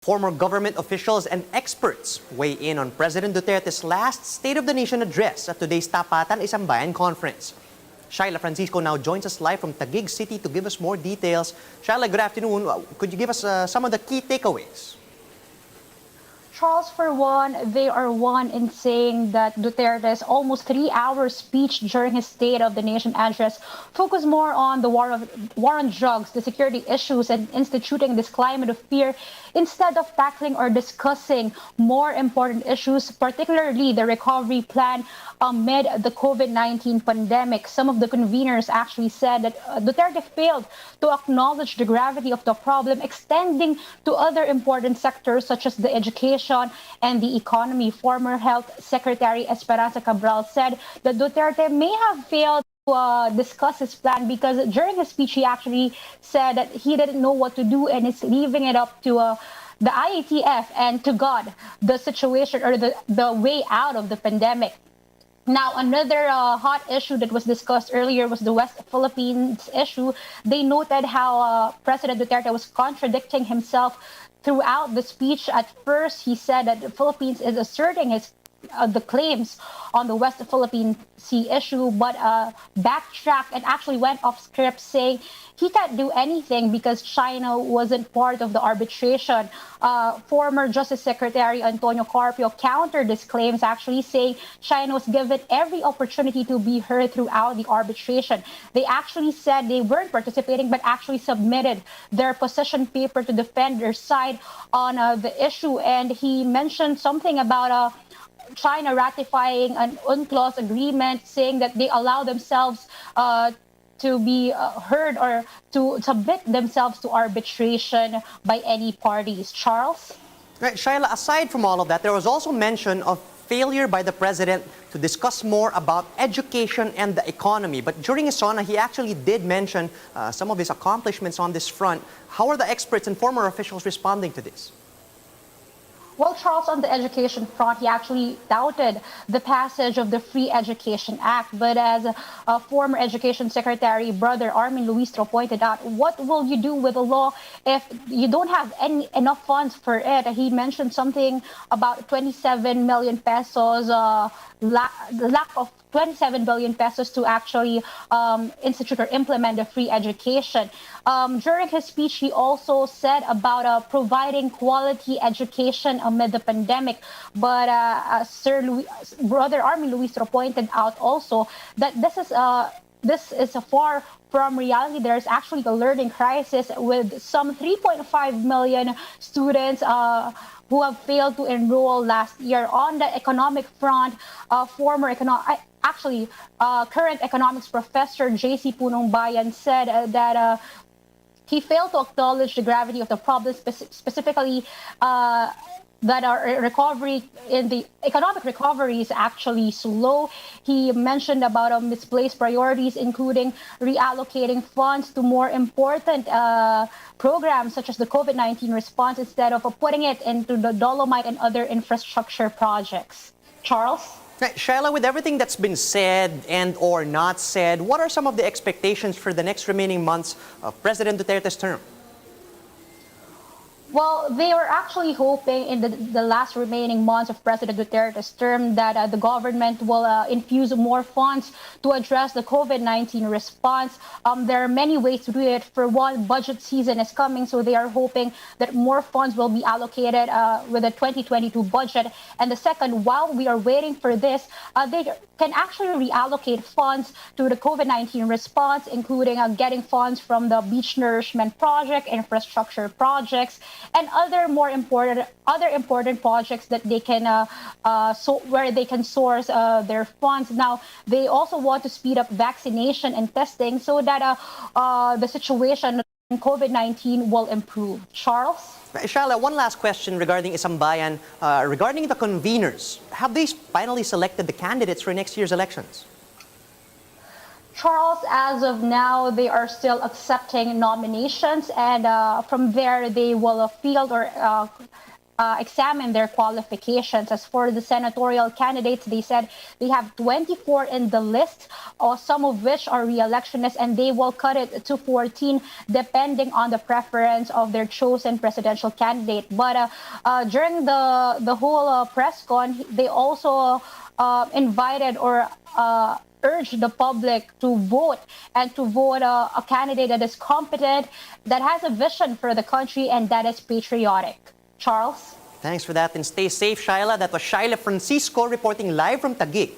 Former government officials and experts weigh in on President Duterte's last State of the Nation address at today's Tapatan Isang Bayan Conference. Shaila Francisco now joins us live from Taguig City to give us more details. Shaila, good afternoon. Could you give us some of the key takeaways? Charles, for one, they are one in saying that Duterte's almost 3-hour speech during his State of the Nation address focused more on the war on drugs, the security issues, and instituting this climate of fear instead of tackling or discussing more important issues, particularly the recovery plan amid the COVID-19 pandemic. Some of the conveners actually said that Duterte failed to acknowledge the gravity of the problem, extending to other important sectors such as the education and the economy. Former Health Secretary Esperanza Cabral said that Duterte may have failed to discuss his plan because during his speech he actually said that he didn't know what to do and is leaving it up to the IATF and to God, the situation or the way out of the pandemic. Now, another hot issue that was discussed earlier was the West Philippines issue. They noted how President Duterte was contradicting himself throughout the speech. At first, he said that the Philippines is asserting the claims on the West Philippine Sea issue, but backtracked and actually went off script saying he can't do anything because China wasn't part of the arbitration. Former Justice Secretary Antonio Carpio countered these claims, actually saying China was given every opportunity to be heard throughout the arbitration. They actually said they weren't participating, but actually submitted their position paper to defend their side on the issue. And he mentioned something about China ratifying an UNCLOS agreement, saying that they allow themselves to be heard or to submit themselves to arbitration by any parties. Charles? Right, Shaila, aside from all of that, there was also mention of failure by the president to discuss more about education and the economy. But during his SONA, he actually did mention some of his accomplishments on this front. How are the experts and former officials responding to this? Well, Charles, on the education front, he actually doubted the passage of the Free Education Act. But as a former Education Secretary, Brother Armin Luistro pointed out, what will you do with a law if you don't have enough funds for it? He mentioned something about 27 million pesos, the lack of 27 billion pesos to actually institute or implement the free education. During his speech, he also said about providing quality education amid the pandemic. But Brother Armin Luistro pointed out also that this is far from reality. There's actually a learning crisis with some 3.5 million students who have failed to enroll last year. On the economic front, current economics professor J.C. Punong Bayan said that he failed to acknowledge the gravity of the problem, specifically that our recovery in the economic recovery is actually slow. He mentioned about misplaced priorities, including reallocating funds to more important programs such as the COVID-19 response instead of putting it into the Dolomite and other infrastructure projects. Charles? Right, Shaila, with everything that's been said and or not said, what are some of the expectations for the next remaining months of President Duterte's term? Well, they were actually hoping in the last remaining months of President Duterte's term that the government will infuse more funds to address the COVID-19 response. There are many ways to do it. For one, budget season is coming, so they are hoping that more funds will be allocated with the 2022 budget. And the second, while we are waiting for this, they can actually reallocate funds to the COVID-19 response, including getting funds from the Beach Nourishment Project, infrastructure projects, and other important projects that they can where they can source their funds. Now, they also want to speed up vaccination and testing so that the situation in COVID-19 will improve. Charles? Shaila, one last question regarding Isang Bayan. Regarding the conveners, have they finally selected the candidates for next year's elections? Charles, as of now, they are still accepting nominations, and from there they will field or examine their qualifications. As for the senatorial candidates, they said they have 24 in the list, some of which are re-electionists, and they will cut it to 14 depending on the preference of their chosen presidential candidate. But during the whole press con, they also invited or urge the public to vote and to vote a candidate that is competent, that has a vision for the country, and that is patriotic. Charles? Thanks for that, and stay safe, Shaila. That was Shaila Francisco reporting live from Taguig.